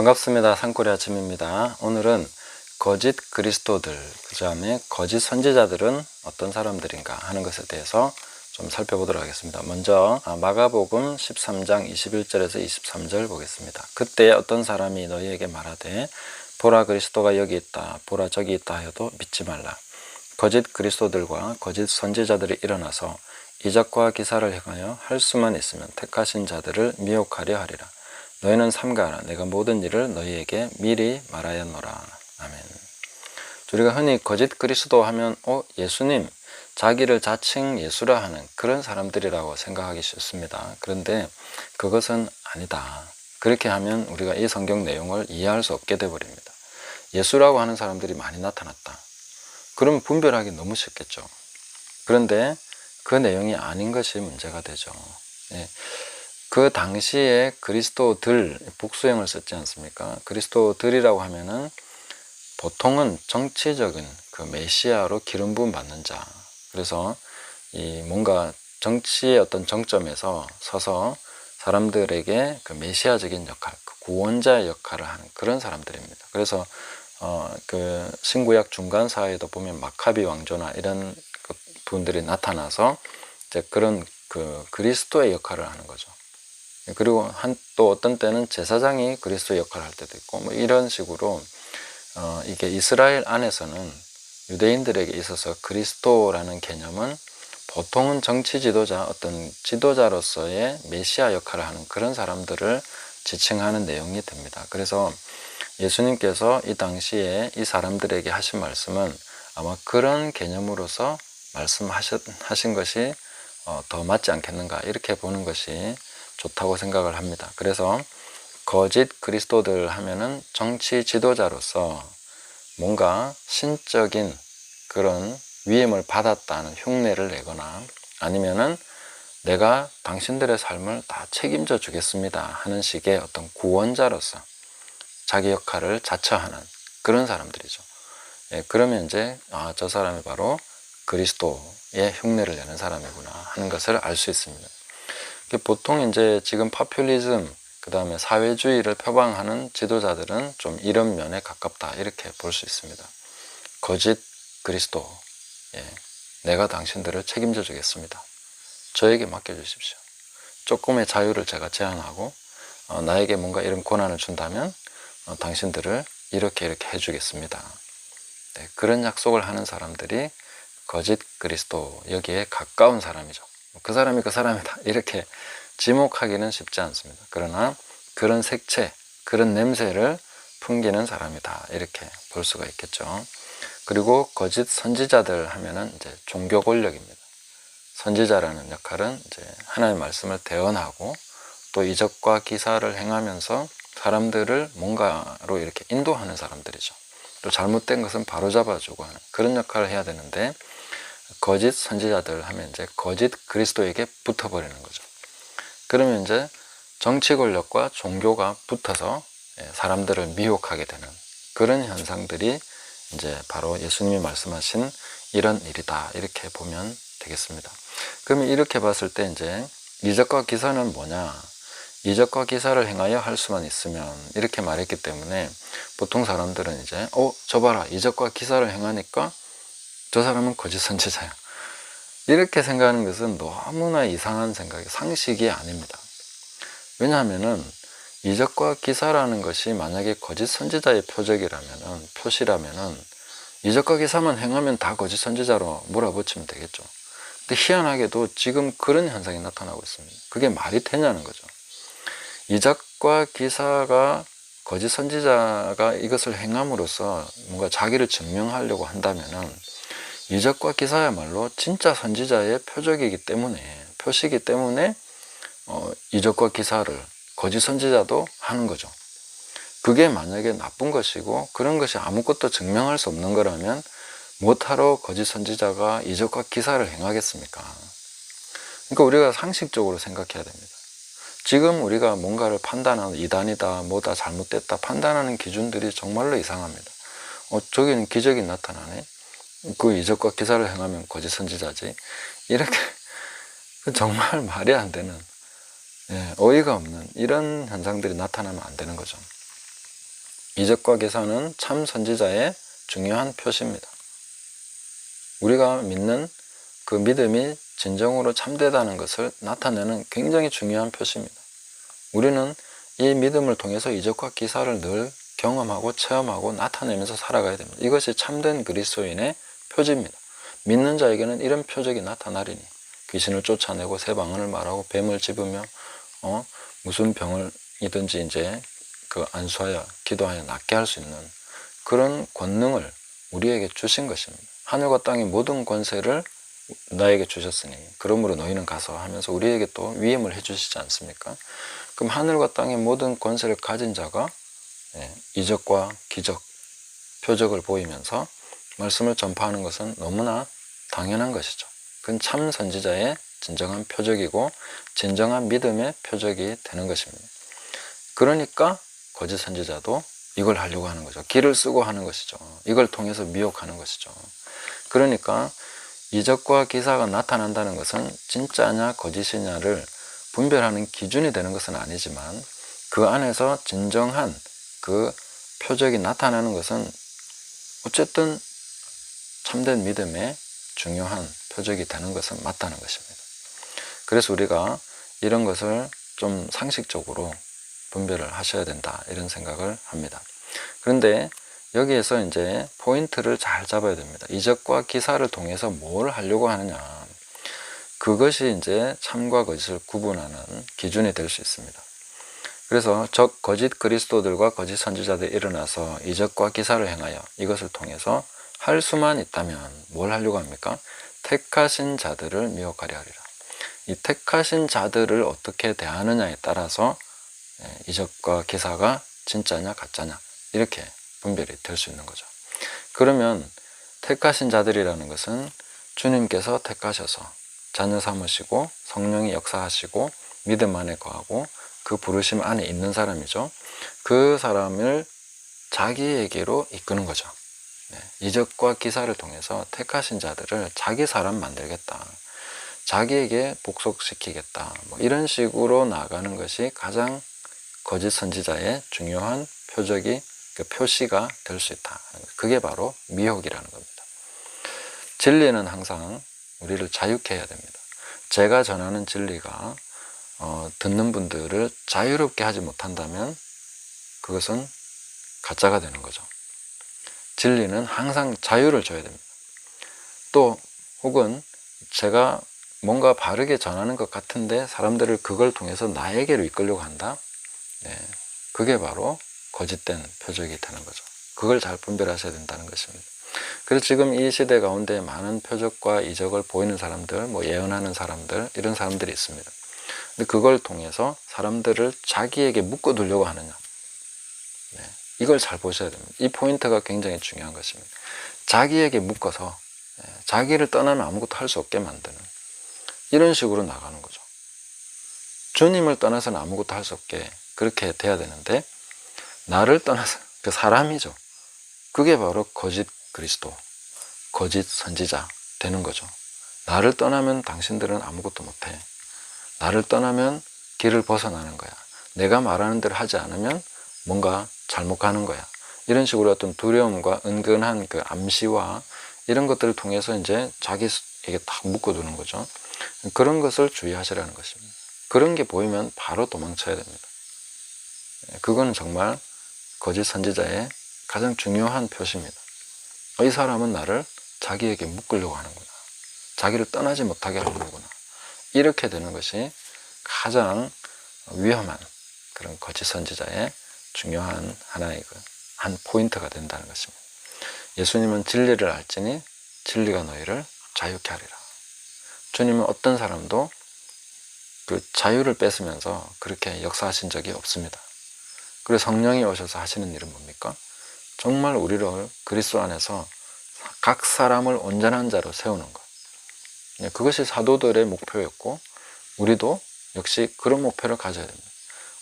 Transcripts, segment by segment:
반갑습니다. 산골의 아침입니다. 오늘은 거짓 그리스도들, 그 다음에 거짓 선지자들은 어떤 사람들인가 하는 것에 대해서 좀 살펴보도록 하겠습니다. 먼저 마가복음 13장 21절에서 23절 보겠습니다. 그때 어떤 사람이 너희에게 말하되 보라 그리스도가 여기 있다, 보라 저기 있다 하여도 믿지 말라. 거짓 그리스도들과 거짓 선지자들이 일어나서 이적과 기사를 행하여 할 수만 있으면 택하신 자들을 미혹하려 하리라. 너희는 삼가하라. 내가 모든 일을 너희에게 미리 말하였노라. 아멘. 우리가 흔히 거짓 그리스도 하면 예수님, 자기를 자칭 예수라 하는 그런 사람들이라고 생각하기 쉽습니다. 그런데 그것은 아니다. 그렇게 하면 우리가 이 성경 내용을 이해할 수 없게 되어버립니다. 예수라고 하는 사람들이 많이 나타났다. 그러면 분별하기 너무 쉽겠죠. 그런데 그 내용이 아닌 것이 문제가 되죠. 그 당시에 그리스도들, 복수형을 썼지 않습니까? 그리스도들이라고 하면은 보통은 정치적인 그 메시아로 기름 부음 받는 자. 그래서 뭔가 정치의 어떤 정점에서 서서 사람들에게 그 메시아적인 역할, 그 구원자의 역할을 하는 그런 사람들입니다. 그래서 그 신구약 중간 사회에도 보면 마카비 왕조나 이런 분들이 나타나서 이제 그런 그 그리스도의 역할을 하는 거죠. 그리고 또 어떤 때는 제사장이 그리스도의 역할을 할 때도 있고 뭐 이런 식으로 이게 이스라엘 안에서는 유대인들에게 있어서 그리스도라는 개념은 보통은 정치 지도자, 어떤 지도자로서의 메시아 역할을 하는 그런 사람들을 지칭하는 내용이 됩니다. 그래서 예수님께서 이 당시에 이 사람들에게 하신 말씀은 아마 그런 개념으로서 말씀하신 것이 더 맞지 않겠는가, 이렇게 보는 것이 좋다고 생각을 합니다. 그래서 거짓 그리스도들 하면은 정치 지도자로서 뭔가 신적인 그런 위임을 받았다는 흉내를 내거나 아니면은 내가 당신들의 삶을 다 책임져 주겠습니다 하는 식의 어떤 구원자로서 자기 역할을 자처하는 그런 사람들이죠. 그러면 이제 저 사람이 바로 그리스도의 흉내를 내는 사람이구나 하는 것을 알 수 있습니다. 보통 이제 지금 파퓰리즘, 그 다음에 사회주의를 표방하는 지도자들은 좀 이런 면에 가깝다, 이렇게 볼 수 있습니다. 거짓 그리스도, 내가 당신들을 책임져 주겠습니다. 저에게 맡겨주십시오. 조금의 자유를 제가 제한하고 나에게 뭔가 이런 권한을 준다면 당신들을 이렇게 해주겠습니다. 그런 약속을 하는 사람들이 거짓 그리스도, 여기에 가까운 사람이죠. 그 사람이 그 사람이다 이렇게 지목하기는 쉽지 않습니다. 그러나 그런 색채, 그런 냄새를 풍기는 사람이다, 이렇게 볼 수가 있겠죠. 그리고 거짓 선지자들 하면은 이제 종교 권력입니다. 선지자라는 역할은 이제 하나님의 말씀을 대언하고 또 이적과 기사를 행하면서 사람들을 뭔가로 이렇게 인도하는 사람들이죠. 또 잘못된 것은 바로잡아주고 하는 그런 역할을 해야 되는데, 거짓 선지자들 하면 이제 거짓 그리스도에게 붙어버리는 거죠. 그러면 이제 정치 권력과 종교가 붙어서 사람들을 미혹하게 되는 그런 현상들이 이제 바로 예수님이 말씀하신 이런 일이다, 이렇게 보면 되겠습니다. 그러면 이렇게 봤을 때 이제 이적과 기사는 뭐냐? 이적과 기사를 행하여 할 수만 있으면, 이렇게 말했기 때문에 보통 사람들은 이제 저 봐라, 이적과 기사를 행하니까 저 사람은 거짓 선지자야, 이렇게 생각하는 것은 너무나 이상한 생각이, 상식이 아닙니다. 왜냐하면은 이적과 기사라는 것이 만약에 거짓 선지자의 표시라면은 이적과 기사만 행하면 다 거짓 선지자로 몰아붙이면 되겠죠. 근데 희한하게도 지금 그런 현상이 나타나고 있습니다. 그게 말이 되냐는 거죠. 이적과 기사가, 거짓 선지자가 이것을 행함으로써 뭔가 자기를 증명하려고 한다면은 이적과 기사야말로 진짜 선지자의 표시이기 때문에 이적과 기사를 거짓 선지자도 하는 거죠. 그게 만약에 나쁜 것이고 그런 것이 아무것도 증명할 수 없는 거라면 못하러 거짓 선지자가 이적과 기사를 행하겠습니까? 그러니까 우리가 상식적으로 생각해야 됩니다. 지금 우리가 뭔가를 판단하는, 이단이다, 뭐다, 잘못됐다 판단하는 기준들이 정말로 이상합니다. 저기는 기적이 나타나네, 그 이적과 기사를 행하면 거짓 선지자지, 이렇게 정말 말이 안 되는, 어이가 없는 이런 현상들이 나타나면 안 되는 거죠. 이적과 기사는 참 선지자의 중요한 표시입니다. 우리가 믿는 그 믿음이 진정으로 참되다는 것을 나타내는 굉장히 중요한 표시입니다. 우리는 이 믿음을 통해서 이적과 기사를 늘 경험하고 체험하고 나타내면서 살아가야 됩니다. 이것이 참된 그리스도인의 표지입니다. 믿는 자에게는 이런 표적이 나타나리니 귀신을 쫓아내고 새 방언을 말하고 뱀을 집으며 무슨 병을이든지 이제 그 안수하여 기도하여 낫게 할 수 있는 그런 권능을 우리에게 주신 것입니다. 하늘과 땅의 모든 권세를 나에게 주셨으니 그러므로 너희는 가서 하면서 우리에게 또 위임을 해주시지 않습니까? 그럼 하늘과 땅의 모든 권세를 가진 자가 이적과 기적, 표적을 보이면서 말씀을 전파하는 것은 너무나 당연한 것이죠. 그건 참 선지자의 진정한 표적이고 진정한 믿음의 표적이 되는 것입니다. 그러니까 거짓 선지자도 이걸 하려고 하는 거죠. 기를 쓰고 하는 것이죠. 이걸 통해서 미혹하는 것이죠. 그러니까 이적과 기사가 나타난다는 것은 진짜냐 거짓이냐를 분별하는 기준이 되는 것은 아니지만 그 안에서 진정한 그 표적이 나타나는 것은 어쨌든 참된 믿음의 중요한 표적이 되는 것은 맞다는 것입니다. 그래서 우리가 이런 것을 좀 상식적으로 분별을 하셔야 된다 이런 생각을 합니다. 그런데 여기에서 이제 포인트를 잘 잡아야 됩니다. 이적과 기사를 통해서 뭘 하려고 하느냐, 그것이 이제 참과 거짓을 구분하는 기준이 될 수 있습니다. 그래서 거짓 그리스도들과 거짓 선지자들이 일어나서 이적과 기사를 행하여 이것을 통해서 할 수만 있다면 뭘 하려고 합니까? 택하신 자들을 미혹하려 하리라. 이 택하신 자들을 어떻게 대하느냐에 따라서 이적과 기사가 진짜냐 가짜냐 이렇게 분별이 될 수 있는 거죠. 그러면 택하신 자들이라는 것은 주님께서 택하셔서 자녀 삼으시고 성령이 역사하시고 믿음 안에 거하고 그 부르심 안에 있는 사람이죠. 그 사람을 자기에게로 이끄는 거죠. 이적과 기사를 통해서 택하신 자들을 자기 사람 만들겠다, 자기에게 복속시키겠다, 이런 식으로 나가는 것이 가장 거짓 선지자의 중요한 표시가 될 수 있다. 그게 바로 미혹이라는 겁니다. 진리는 항상 우리를 자유케 해야 됩니다. 제가 전하는 진리가 듣는 분들을 자유롭게 하지 못한다면 그것은 가짜가 되는 거죠. 진리는 항상 자유를 줘야 됩니다. 또 혹은 제가 뭔가 바르게 전하는 것 같은데 사람들을 그걸 통해서 나에게로 이끌려고 한다? 그게 바로 거짓된 표적이 되는 거죠. 그걸 잘 분별하셔야 된다는 것입니다. 그래서 지금 이 시대 가운데 많은 표적과 이적을 보이는 사람들, 예언하는 사람들, 이런 사람들이 있습니다. 근데 그걸 통해서 사람들을 자기에게 묶어두려고 하느냐, 이걸 잘 보셔야 됩니다. 이 포인트가 굉장히 중요한 것입니다. 자기에게 묶어서 자기를 떠나면 아무것도 할 수 없게 만드는 이런 식으로 나가는 거죠. 주님을 떠나서는 아무것도 할 수 없게 그렇게 돼야 되는데 나를 떠나서 그 사람이죠. 그게 바로 거짓 그리스도, 거짓 선지자 되는 거죠. 나를 떠나면 당신들은 아무것도 못해. 나를 떠나면 길을 벗어나는 거야. 내가 말하는 대로 하지 않으면 뭔가 잘못 가는 거야. 이런 식으로 어떤 두려움과 은근한 그 암시와 이런 것들을 통해서 이제 자기에게 딱 묶어두는 거죠. 그런 것을 주의하시라는 것입니다. 그런 게 보이면 바로 도망쳐야 됩니다. 그건 정말 거짓 선지자의 가장 중요한 표시입니다. 이 사람은 나를 자기에게 묶으려고 하는구나. 자기를 떠나지 못하게 하려구나. 이렇게 되는 것이 가장 위험한 그런 거짓 선지자의 중요한 하나의 한 포인트가 된다는 것입니다. 예수님은 진리를 알지니 진리가 너희를 자유케 하리라. 주님은 어떤 사람도 그 자유를 뺏으면서 그렇게 역사하신 적이 없습니다. 그리고 성령이 오셔서 하시는 일은 뭡니까? 정말 우리를 그리스도 안에서 각 사람을 온전한 자로 세우는 것. 그것이 사도들의 목표였고 우리도 역시 그런 목표를 가져야 됩니다.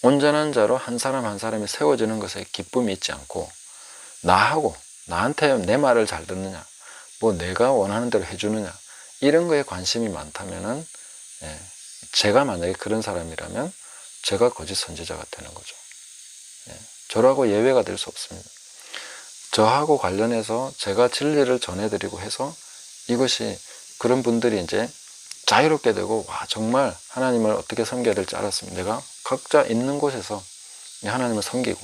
온전한 자로 한 사람 한 사람이 세워지는 것에 기쁨이 있지 않고 나한테 내 말을 잘 듣느냐, 내가 원하는 대로 해주느냐, 이런 거에 관심이 많다면은 제가 만약에 그런 사람이라면 제가 거짓 선지자가 되는 거죠. 저라고 예외가 될 수 없습니다. 저하고 관련해서 제가 진리를 전해드리고 해서 이것이 그런 분들이 이제 자유롭게 되고, 와, 정말 하나님을 어떻게 섬겨야 될지 알았습니다. 내가 각자 있는 곳에서 하나님을 섬기고,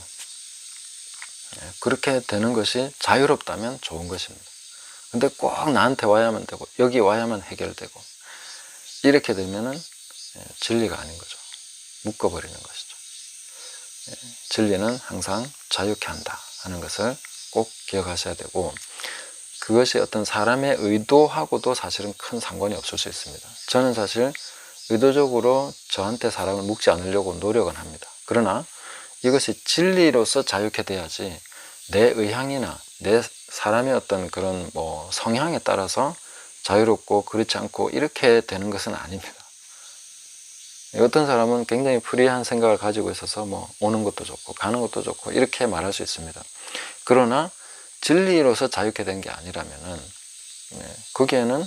그렇게 되는 것이 자유롭다면 좋은 것입니다. 근데 꼭 나한테 와야만 되고, 여기 와야만 해결되고, 이렇게 되면은 진리가 아닌 거죠. 묶어버리는 것이죠. 진리는 항상 자유케 한다 하는 것을 꼭 기억하셔야 되고, 그것이 어떤 사람의 의도하고도 사실은 큰 상관이 없을 수 있습니다. 저는 사실 의도적으로 저한테 사람을 묶지 않으려고 노력은 합니다. 그러나 이것이 진리로서 자유케 돼야지 내 의향이나 내 사람의 어떤 그런 성향에 따라서 자유롭고 그렇지 않고 이렇게 되는 것은 아닙니다. 어떤 사람은 굉장히 프리한 생각을 가지고 있어서 오는 것도 좋고 가는 것도 좋고 이렇게 말할 수 있습니다. 그러나 진리로서 자유케 된 게 아니라면은 거기에는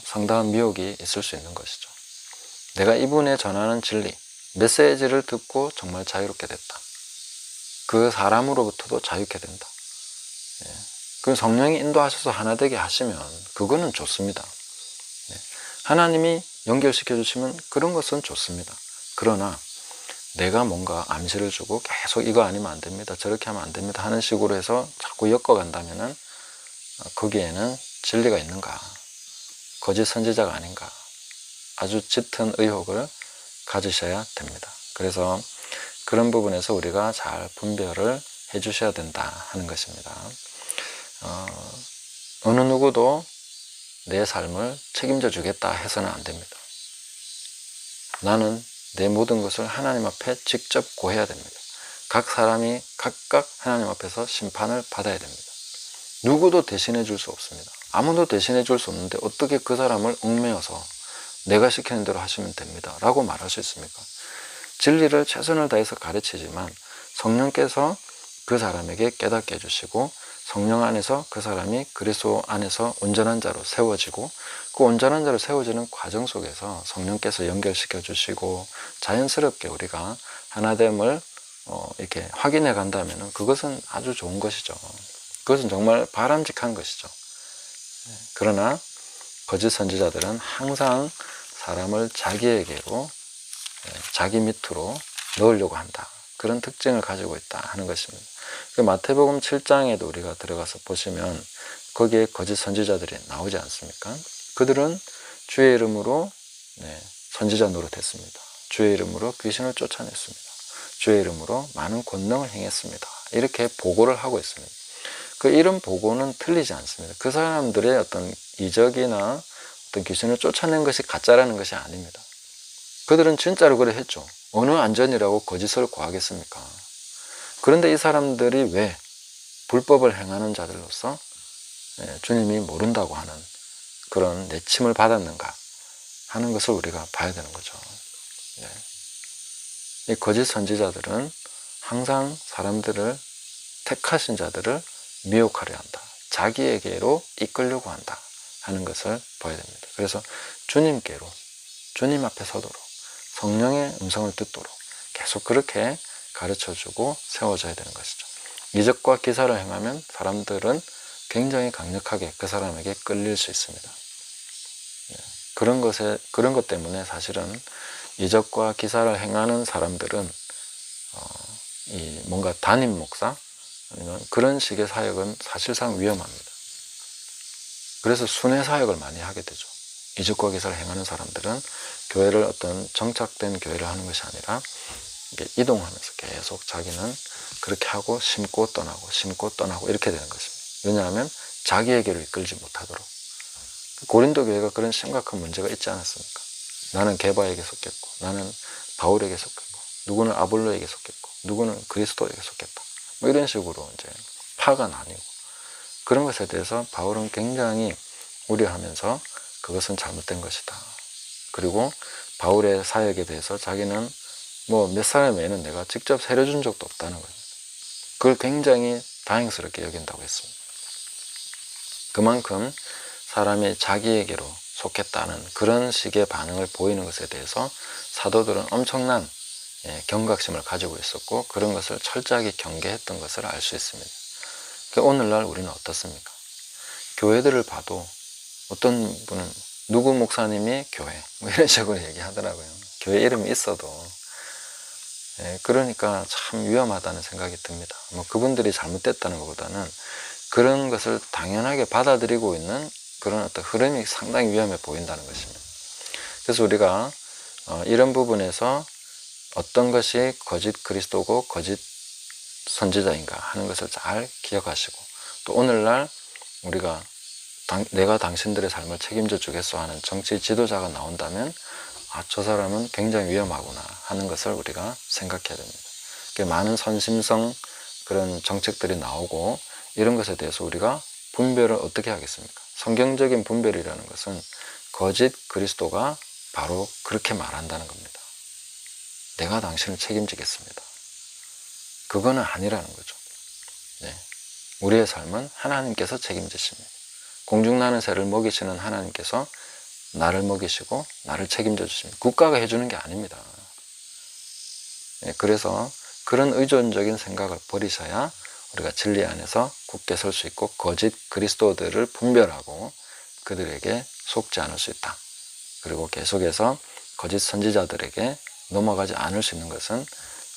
상당한 미혹이 있을 수 있는 것이죠. 내가 이분에 전하는 진리, 메시지를 듣고 정말 자유롭게 됐다. 그 사람으로부터도 자유케 된다. 그 성령이 인도하셔서 하나 되게 하시면 그거는 좋습니다. 하나님이 연결시켜 주시면 그런 것은 좋습니다. 그러나 내가 뭔가 암시를 주고 계속 이거 아니면 안 됩니다, 저렇게 하면 안 됩니다 하는 식으로 해서 자꾸 엮어간다면은 거기에는 진리가 있는가, 거짓 선지자가 아닌가, 아주 짙은 의혹을 가지셔야 됩니다. 그래서 그런 부분에서 우리가 잘 분별을 해 주셔야 된다 하는 것입니다. 어느 누구도 내 삶을 책임져 주겠다 해서는 안 됩니다. 나는 내 모든 것을 하나님 앞에 직접 고해야 됩니다. 각 사람이 각각 하나님 앞에서 심판을 받아야 됩니다. 누구도 대신해 줄 수 없습니다. 아무도 대신해 줄 수 없는데 어떻게 그 사람을 얽매여서 내가 시키는 대로 하시면 됩니다 라고 말할 수 있습니까? 진리를 최선을 다해서 가르치지만 성령께서 그 사람에게 깨닫게 해주시고, 성령 안에서 그 사람이 그리스도 안에서 온전한 자로 세워지고, 그 온전한 자로 세워지는 과정 속에서 성령께서 연결시켜 주시고 자연스럽게 우리가 하나됨을 이렇게 확인해 간다면 그것은 아주 좋은 것이죠. 그것은 정말 바람직한 것이죠. 그러나 거짓 선지자들은 항상 사람을 자기에게로, 자기 밑으로 넣으려고 한다, 그런 특징을 가지고 있다 하는 것입니다. 마태복음 7장에도 우리가 들어가서 보시면 거기에 거짓 선지자들이 나오지 않습니까? 그들은 주의 이름으로 선지자 노릇했습니다. 주의 이름으로 귀신을 쫓아냈습니다. 주의 이름으로 많은 권능을 행했습니다. 이렇게 보고를 하고 있습니다. 그 이름 보고는 틀리지 않습니다. 그 사람들의 어떤 이적이나 어떤 귀신을 쫓아낸 것이 가짜라는 것이 아닙니다. 그들은 진짜로 그래 했죠. 어느 안전이라고 거짓을 고하겠습니까? 그런데 이 사람들이 왜 불법을 행하는 자들로서 주님이 모른다고 하는 그런 내침을 받았는가 하는 것을 우리가 봐야 되는 거죠. 이 거짓 선지자들은 항상 사람들을, 택하신 자들을 미혹하려 한다, 자기에게로 이끌려고 한다 하는 것을 봐야 됩니다. 그래서 주님께로, 주님 앞에 서도록, 성령의 음성을 듣도록 계속 그렇게 가르쳐주고 세워줘야 되는 것이죠. 이적과 기사를 행하면 사람들은 굉장히 강력하게 그 사람에게 끌릴 수 있습니다. 그런 것 때문에 사실은 이적과 기사를 행하는 사람들은 뭔가 담임 목사 아니면 그런 식의 사역은 사실상 위험합니다. 그래서 순회 사역을 많이 하게 되죠. 이적과 기사를 행하는 사람들은 교회를 어떤 정착된 교회를 하는 것이 아니라 이동하면서 계속 자기는 그렇게 하고 심고 떠나고 심고 떠나고 이렇게 되는 것입니다. 왜냐하면 자기에게로 이끌지 못하도록. 고린도 교회가 그런 심각한 문제가 있지 않았습니까? 나는 게바에게 속했고, 나는 바울에게 속했고, 누구는 아볼로에게 속했고, 누구는 그리스도에게 속했다, 이런 식으로 이제 파가 나뉘고, 그런 것에 대해서 바울은 굉장히 우려하면서 그것은 잘못된 것이다. 그리고 바울의 사역에 대해서 자기는 몇 사람 외에는 내가 직접 세려준 적도 없다는 거예요. 그걸 굉장히 다행스럽게 여긴다고 했습니다. 그만큼 사람이 자기에게로 속했다는 그런 식의 반응을 보이는 것에 대해서 사도들은 엄청난 경각심을 가지고 있었고 그런 것을 철저하게 경계했던 것을 알 수 있습니다. 오늘날 우리는 어떻습니까? 교회들을 봐도 어떤 분은 누구 목사님이 교회 뭐 이런 식으로 얘기하더라고요. 교회 이름이 있어도. 그러니까 참 위험하다는 생각이 듭니다. 뭐 그분들이 잘못됐다는 것보다는 그런 것을 당연하게 받아들이고 있는 그런 어떤 흐름이 상당히 위험해 보인다는 것입니다. 그래서 우리가 이런 부분에서 어떤 것이 거짓 그리스도고 거짓 선지자인가 하는 것을 잘 기억하시고, 또 오늘날 우리가 내가 당신들의 삶을 책임져 주겠소 하는 정치 지도자가 나온다면 저 사람은 굉장히 위험하구나 하는 것을 우리가 생각해야 됩니다. 많은 선심성 그런 정책들이 나오고 이런 것에 대해서 우리가 분별을 어떻게 하겠습니까? 성경적인 분별이라는 것은 거짓 그리스도가 바로 그렇게 말한다는 겁니다. 내가 당신을 책임지겠습니다. 그거는 아니라는 거죠. 우리의 삶은 하나님께서 책임지십니다. 공중나는 새를 먹이시는 하나님께서 나를 먹이시고 나를 책임져 주십니다. 국가가 해주는 게 아닙니다. 그래서 그런 의존적인 생각을 버리셔야 우리가 진리 안에서 굳게 설 수 있고 거짓 그리스도들을 분별하고 그들에게 속지 않을 수 있다. 그리고 계속해서 거짓 선지자들에게 넘어가지 않을 수 있는 것은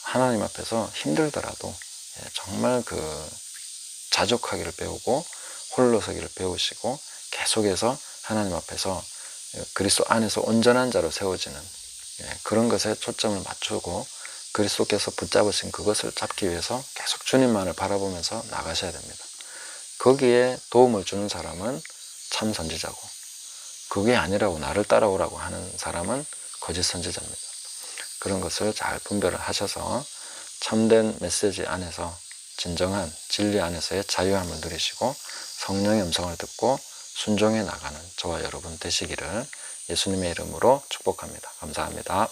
하나님 앞에서 힘들더라도 정말 자족하기를 배우고 홀로 서기를 배우시고 계속해서 하나님 앞에서 그리스도 안에서 온전한 자로 세워지는 그런 것에 초점을 맞추고 그리스도께서 붙잡으신 그것을 잡기 위해서 계속 주님만을 바라보면서 나가셔야 됩니다. 거기에 도움을 주는 사람은 참 선지자고, 그게 아니라고 나를 따라오라고 하는 사람은 거짓 선지자입니다. 그런 것을 잘 분별을 하셔서 참된 메시지 안에서 진정한 진리 안에서의 자유함을 누리시고 성령의 음성을 듣고 순종해 나가는 저와 여러분 되시기를 예수님의 이름으로 축복합니다. 감사합니다.